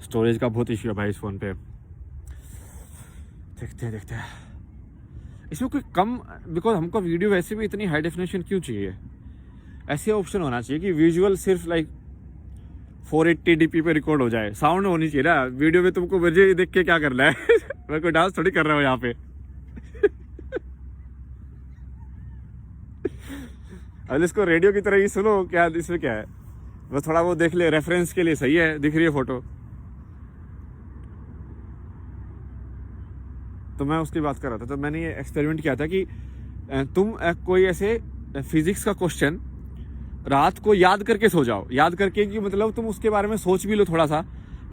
Storage का बहुत issue है भाई इस फ़ोन पे। देखते हैं इसमें कोई कम, बिकॉज हमको वीडियो वैसे भी इतनी हाई डेफिनेशन क्यों चाहिए। ऐसे ऑप्शन होना चाहिए कि विजुअल सिर्फ लाइक 480dp पे रिकॉर्ड हो जाए, साउंड होनी चाहिए ना वीडियो में। तुमको मुझे देख के क्या करना है मैं कोई डांस थोड़ी कर रहा हूँ यहाँ पे अब इसको रेडियो की तरह ही सुनो, क्या इसमें क्या है, बस थोड़ा वो देख ले, रेफरेंस के लिए सही है, दिख रही है फोटो। तो मैं उसकी बात कर रहा था, तो मैंने ये एक्सपेरिमेंट किया था कि तुम कोई ऐसे फिजिक्स का क्वेश्चन रात को याद करके सो जाओ। याद करके कि मतलब तुम उसके बारे में सोच भी लो थोड़ा सा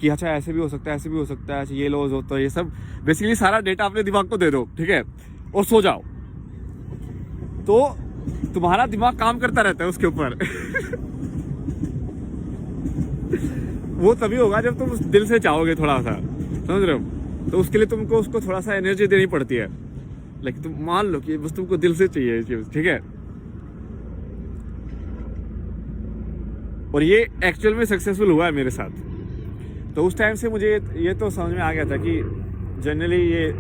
कि अच्छा ऐसे भी हो सकता है, ऐसे भी हो सकता है, अच्छा ये लॉज होता है, ये सब बेसिकली सारा डेटा अपने दिमाग को दे दो, ठीक है, और सो जाओ। तो तुम्हारा दिमाग काम करता रहता है उसके ऊपर वो तभी होगा जब तुम दिल से चाहोगे थोड़ा सा, समझ रहे हो। तो उसके लिए तुमको उसको थोड़ा सा एनर्जी देनी पड़ती है। लाइक तुम मान लो कि बस तुमको दिल से चाहिए ये चीज, ठीक है। और ये एक्चुअल में सक्सेसफुल हुआ है मेरे साथ। तो उस टाइम से मुझे ये तो समझ में आ गया था कि जनरली ये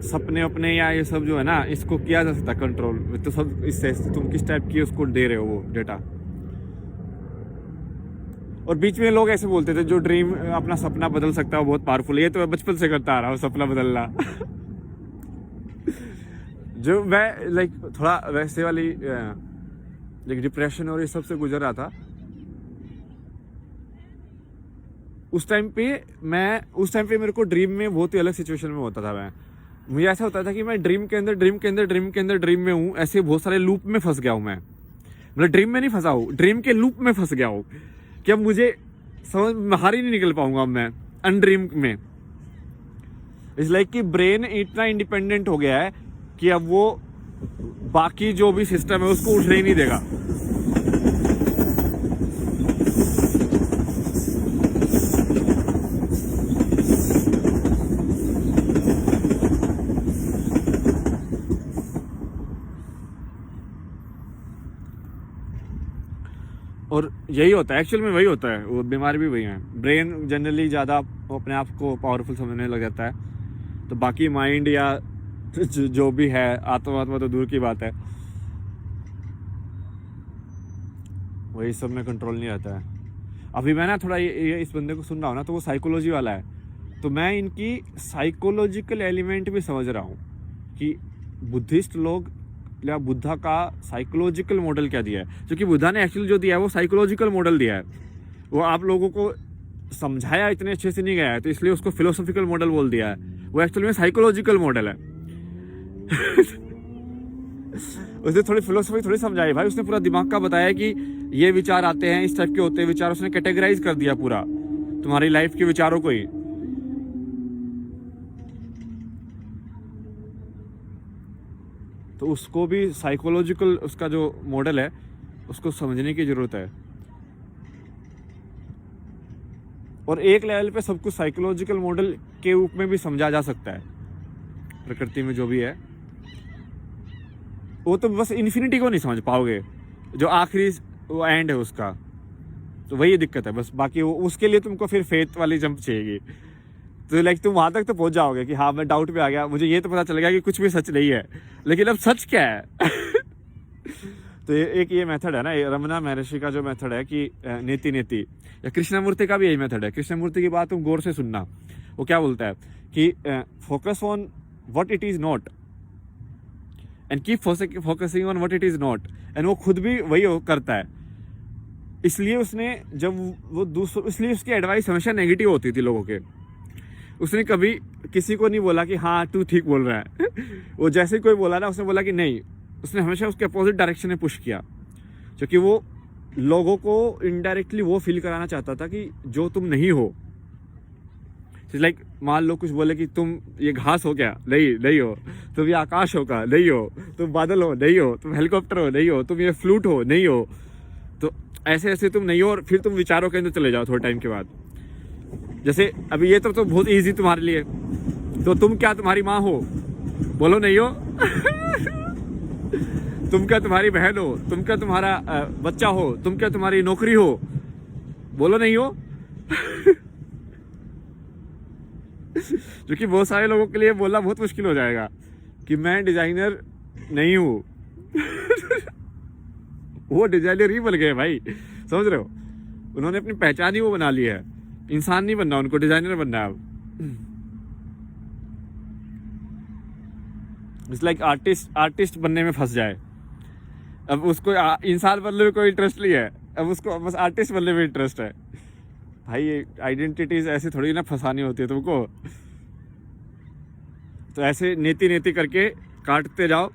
सपने अपने या ये सब जो है ना, इसको किया जा सकता कंट्रोल। तो सब इससे तुम किस टाइप की उसको दे रहे हो वो डेटा। और बीच में लोग ऐसे बोलते थे जो ड्रीम अपना सपना बदल सकता है वो बहुत पावरफुल है। ये तो मैं बचपन से करता आ रहा हूँ सपना बदलना जो मैं लाइक थोड़ा वैसे वाली लाइक डिप्रेशन और ये सब से गुजर रहा था उस टाइम पे मेरे को ड्रीम में बहुत ही अलग सिचुएशन में होता था। मुझे ऐसा होता था कि मैं ड्रीम के अंदर में हूँ, ऐसे बहुत सारे लूप में फंस गया हूँ मैं। मतलब ड्रीम में नहीं फंसा हूँ, ड्रीम के लूप में फंस गया हूँ कि अब मुझे समझ बाहर ही नहीं निकल पाऊंगा अब मैं अनड्रीम में। इट्स लाइक कि ब्रेन इतना इंडिपेंडेंट हो गया है कि अब वो बाकी जो भी सिस्टम है उसको उठने ही नहीं देगा। और यही होता है एक्चुअल में, वही होता है, वो बीमारी भी वही है। ब्रेन जनरली ज़्यादा अपने आप को पावरफुल समझने लग जाता है, तो बाकी माइंड या जो भी है, आत्मा तो दूर की बात है, वही सब में कंट्रोल नहीं रहता है। अभी मैं ना थोड़ा ये इस बंदे को सुन रहा हूँ ना, तो वो साइकोलॉजी वाला है, तो मैं इनकी साइकोलॉजिकल एलिमेंट भी समझ रहा हूँ कि बुद्धिस्ट लोग या बुद्धा का साइकोलॉजिकल मॉडल क्या दिया है। क्योंकि बुद्धा ने एक्चुअली जो दिया है वो साइकोलॉजिकल मॉडल दिया है, वो आप लोगों को समझाया इतने अच्छे से नहीं गया है, तो इसलिए उसको फिलोसॉफिकल मॉडल बोल दिया है। वो एक्चुअली में साइकोलॉजिकल मॉडल है उसने थोड़ी फिलोसफी थोड़ी समझाई भाई, उसने पूरा दिमाग का बताया कि ये विचार आते हैं, इस टाइप के होते हैं विचार, उसने कैटेगराइज कर दिया पूरा तुम्हारी लाइफ के विचारों को ही। तो उसको भी साइकोलॉजिकल उसका जो मॉडल है उसको समझने की जरूरत है। और एक लेवल पे सब कुछ साइकोलॉजिकल मॉडल के रूप में भी समझा जा सकता है। प्रकृति में जो भी है वो तो बस इन्फिनिटी को नहीं समझ पाओगे, जो आखिरी वो एंड है उसका, तो वही दिक्कत है बस। बाकी वो उसके लिए तुमको फिर फेथ वाली जंप चाहिए, तो लाइक तुम वहां तक तो पहुंच जाओगे कि हाँ मैं डाउट पे आ गया, मुझे ये तो पता चल गया कि कुछ भी सच नहीं है, लेकिन अब सच क्या है तो एक ये मेथड है ना, रमना महर्षि का जो मेथड है कि नीति नीति, या कृष्णमूर्ति का भी यही मेथड है। कृष्णमूर्ति की बात तुम गौर से सुनना, वो क्या बोलता है कि focus on what it is not and keep focusing on what it is not. And वो खुद भी वही करता है। इसलिए उसने जब वो दूसरों, इसलिए उसकी एडवाइस हमेशा नेगेटिव होती थी लोगों के। उसने कभी किसी को नहीं बोला कि हाँ तू ठीक बोल रहा है वो जैसे कोई बोला ना, उसने बोला कि नहीं, उसने हमेशा उसके अपोजिट डायरेक्शन में पुश किया, क्योंकि वो लोगों को इनडायरेक्टली वो फील कराना चाहता था कि जो तुम नहीं हो। लाइक मान लो कुछ बोले कि तुम ये घास हो क्या, नहीं हो, तुम ये आकाश हो क्या, नहीं हो, तुम बादल हो, नहीं हो, तुम हेलीकॉप्टर हो, नहीं हो, तुम ये फ्लूट हो, नहीं हो, तो ऐसे ऐसे तुम नहीं हो। और फिर तुम विचारों के अंदर चले जाओ थोड़े टाइम के बाद। जैसे अभी ये तो बहुत इजी तुम्हारे लिए, तो तुम क्या तुम्हारी माँ हो, बोलो नहीं हो तुम क्या तुम्हारी बहन हो, तुम क्या तुम्हारा बच्चा हो, तुम क्या तुम्हारी नौकरी हो, बोलो नहीं हो। जो कि बहुत सारे लोगों के लिए बोलना बहुत मुश्किल हो जाएगा कि मैं डिजाइनर नहीं हूँ। वो डिजाइनर ही बन गए भाई, समझ रहे हो? उन्होंने अपनी पहचान ही वो बना ली है। इंसान नहीं बनना उनको, डिजाइनर बनना है अब। इट्स लाइक आर्टिस्ट बनने में फंस जाए। अब उसको इंसान बनने में कोई इंटरेस्ट नहीं है, अब उसको बस आर्टिस्ट बनने में इंटरेस्ट है। भाई ये आइडेंटिटीज ऐसे थोड़ी ना फंसानी होती है तुमको। तो ऐसे नेति करके काटते जाओ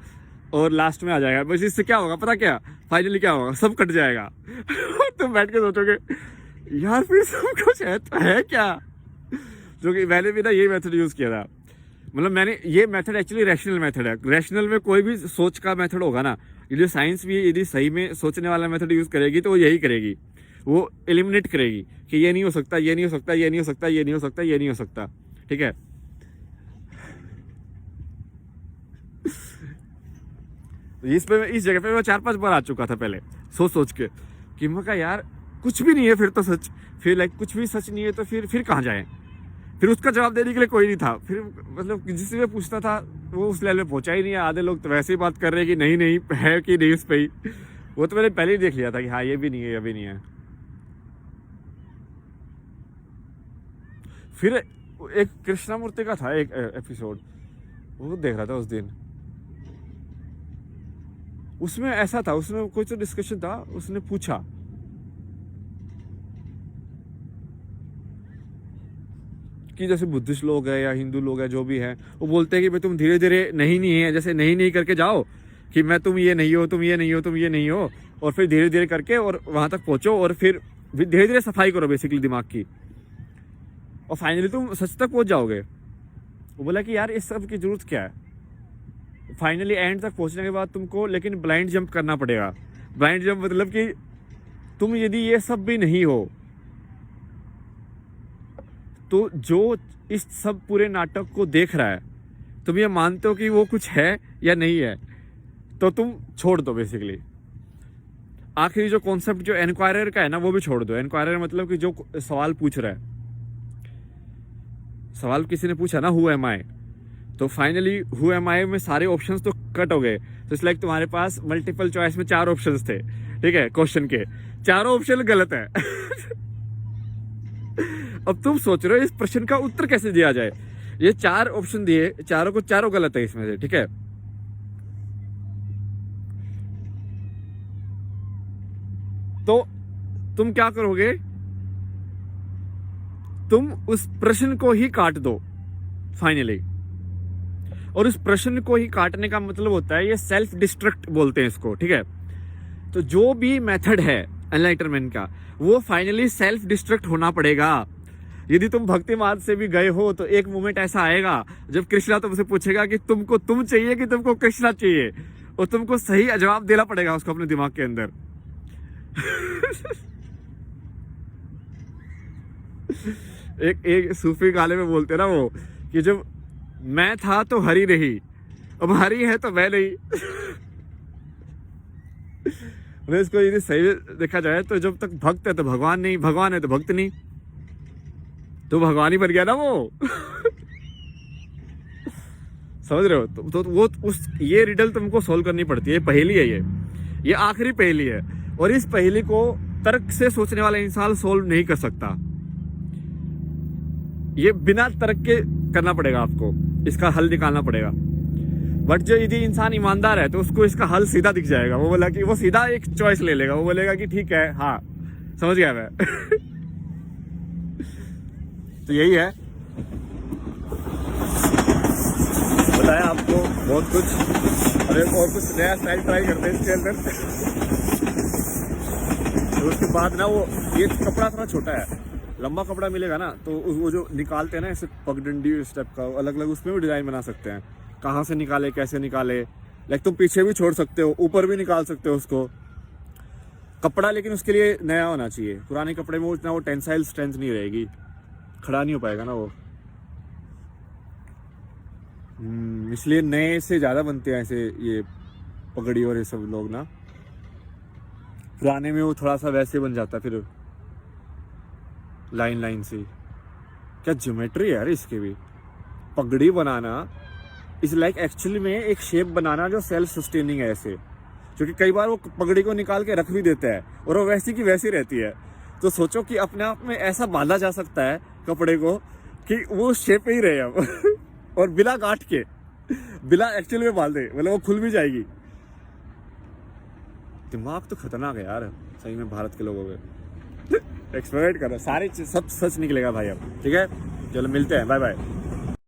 और लास्ट में आ जाएगा। बस इससे क्या होगा पता क्या? फाइनली क्या होगा? सब कट जाएगा। तुम बैठ के सोचोगे यार फिर सब कुछ है तो है क्या? जो कि मैंने भी ना यही मेथड यूज किया था। मतलब मैंने ये मेथड एक्चुअली रैशनल मेथड है। रैशनल में कोई भी सोच का मेथड होगा ना, यदि साइंस भी यदि सही में सोचने वाला मेथड यूज करेगी तो वो यही करेगी। वो एलिमिनेट करेगी कि ये नहीं हो सकता, ये नहीं हो सकता, ये नहीं हो सकता, ये नहीं हो सकता, ये नहीं हो सकता। ठीक है? इस जगह पे मैं 4-5 बार आ चुका था पहले, सोच के कि मैं कहा यार कुछ भी नहीं है फिर तो सच, फिर लाइक कुछ भी सच नहीं है तो फिर कहाँ जाए? फिर उसका जवाब देने के लिए कोई नहीं था। फिर मतलब जिससे मैं पूछता था वो उस लेवल में पहुंचा ही नहीं है। आधे लोग तो वैसे ही बात कर रहे हैं कि नहीं है कि नहीं उस पर ही। वो तो मैंने पहले ही देख लिया था कि हाँ ये भी नहीं है, ये भी नहीं है। फिर एक कृष्णामूर्ति का था एक एपिसोड, वो देख रहा था उस दिन। उसमें ऐसा था, उसमें कोई तो डिस्कशन था, उसने पूछा कि जैसे बुद्धिस्ट लोग हैं या हिंदू लोग हैं जो भी है, वो बोलते हैं कि भाई तुम धीरे धीरे नहीं है, जैसे नहीं करके जाओ कि मैं तुम ये नहीं हो, तुम ये नहीं हो, तुम ये नहीं हो, और फिर धीरे धीरे करके और वहां तक पहुंचो और फिर धीरे धीरे सफाई करो बेसिकली दिमाग की, और फाइनली तुम सच तक पहुंच जाओगे। वो बोला कि यार इस सब की जरूरत क्या है? फाइनली एंड तक पहुंचने के बाद तुमको लेकिन ब्लाइंड जंप करना पड़ेगा। ब्लाइंड जंप मतलब कि तुम यदि ये सब भी नहीं हो तो जो इस सब पूरे नाटक को देख रहा है, तुम ये मानते हो कि वो कुछ है या नहीं है, तो तुम छोड़ दो बेसिकली। आखिरी जो कॉन्सेप्ट जो एनक्वायरर का है ना, वो भी छोड़ दो। एनक्वायरर मतलब कि जो सवाल पूछ रहा है, सवाल किसी ने पूछा ना हु एम आई, तो फाइनली हु एम आई में सारे ऑप्शंस तो कट हो गए। तो इट्स लाइक तुम्हारे पास मल्टीपल चॉइस में 4 ऑप्शंस थे, ठीक है, क्वेश्चन के 4 ऑप्शन गलत है। अब तुम सोच रहे हो इस प्रश्न का उत्तर कैसे दिया जाए? ये 4 ऑप्शन दिए, चारों को चारों गलत है इसमें से, ठीक है। तो तुम क्या करोगे? तुम उस प्रश्न को ही काट दो फाइनली। और उस प्रश्न को ही काटने का मतलब होता है, ये सेल्फ डिस्ट्रक्ट बोलते हैं इसको, ठीक है। तो जो भी मेथड है एनलाइटनमेंट का, वो फाइनली सेल्फ डिस्ट्रक्ट होना पड़ेगा। यदि तुम भक्ति मार्ग से भी गए हो तो एक मोमेंट ऐसा आएगा जब कृष्णा तुमसे पूछेगा कि तुमको तुम चाहिए कि तुमको कृष्णा चाहिए, और तुमको सही जवाब देना पड़ेगा उसको अपने दिमाग के अंदर। एक सूफी गाने में बोलते ना वो कि जब मैं था तो हरी रही, अब हरी है तो मैं नहीं। इसको यदि सही देखा जाए तो जब तक भक्त है तो भगवान नहीं, भगवान है तो भक्त नहीं, तो भगवान ही बन गया ना वो। समझ रहे हो? तो वो उस ये रिडल तुमको सोल्व करनी पड़ती है। पहेली है ये आखिरी पहेली है, और इस पहेली को तर्क से सोचने वाला इंसान सोल्व नहीं कर सकता। ये बिना तर्क के करना पड़ेगा आपको, इसका हल निकालना पड़ेगा। बट जो यदि इंसान ईमानदार है तो उसको इसका हल सीधा दिख जाएगा। वो बोला कि वो सीधा एक चॉइस ले लेगा, वो बोलेगा कि ठीक है, हाँ समझ गया मैं। तो यही है, बताया आपको बहुत कुछ। अरे और कुछ नया स्टाइल ट्राई करते हैं इसके अंदर। तो उसके बाद ना वो ये कपड़ा थोड़ा छोटा है, लंबा कपड़ा मिलेगा ना तो वो जो निकालते हैं ना ऐसे पगडंडी स्टेप का अलग अलग, उसमें भी डिजाइन बना सकते हैं। कहाँ से निकाले, कैसे निकाले, लाइक तुम पीछे भी छोड़ सकते हो, ऊपर भी निकाल सकते हो उसको कपड़ा। लेकिन उसके लिए नया होना चाहिए। पुराने कपड़े में उतना वो टेंसाइल स्ट्रेंथ नहीं रहेगी, खड़ा नहीं हो पाएगा ना वो। इसलिए नए से ज्यादा बनते हैं ऐसे ये पगड़ी और ये सब लोग ना। पुराने में वो थोड़ा सा वैसे बन जाता फिर। लाइन लाइन सी, क्या ज्योमेट्री है यार इसकी भी। पगड़ी बनाना इज लाइक एक्चुअली में एक शेप बनाना जो सेल्फ सस्टेनिंग है ऐसे, क्योंकि कई बार वो पगड़ी को निकाल के रख भी देता है और वो वैसी की वैसी रहती है। तो सोचो कि अपने आप में ऐसा बांधा जा सकता है कपड़े को कि वो शेप पे ही रहे अब और बिना गांठ के, बिना एक्चुअली में बांधे, मतलब वो खुल भी जाएगी। दिमाग तो खतरनाक है यार सही में भारत के लोगों के। एक्सपेरिमेंट करो, सारे सब सच निकलेगा भाई अब। ठीक है, चलो मिलते हैं, बाय बाय।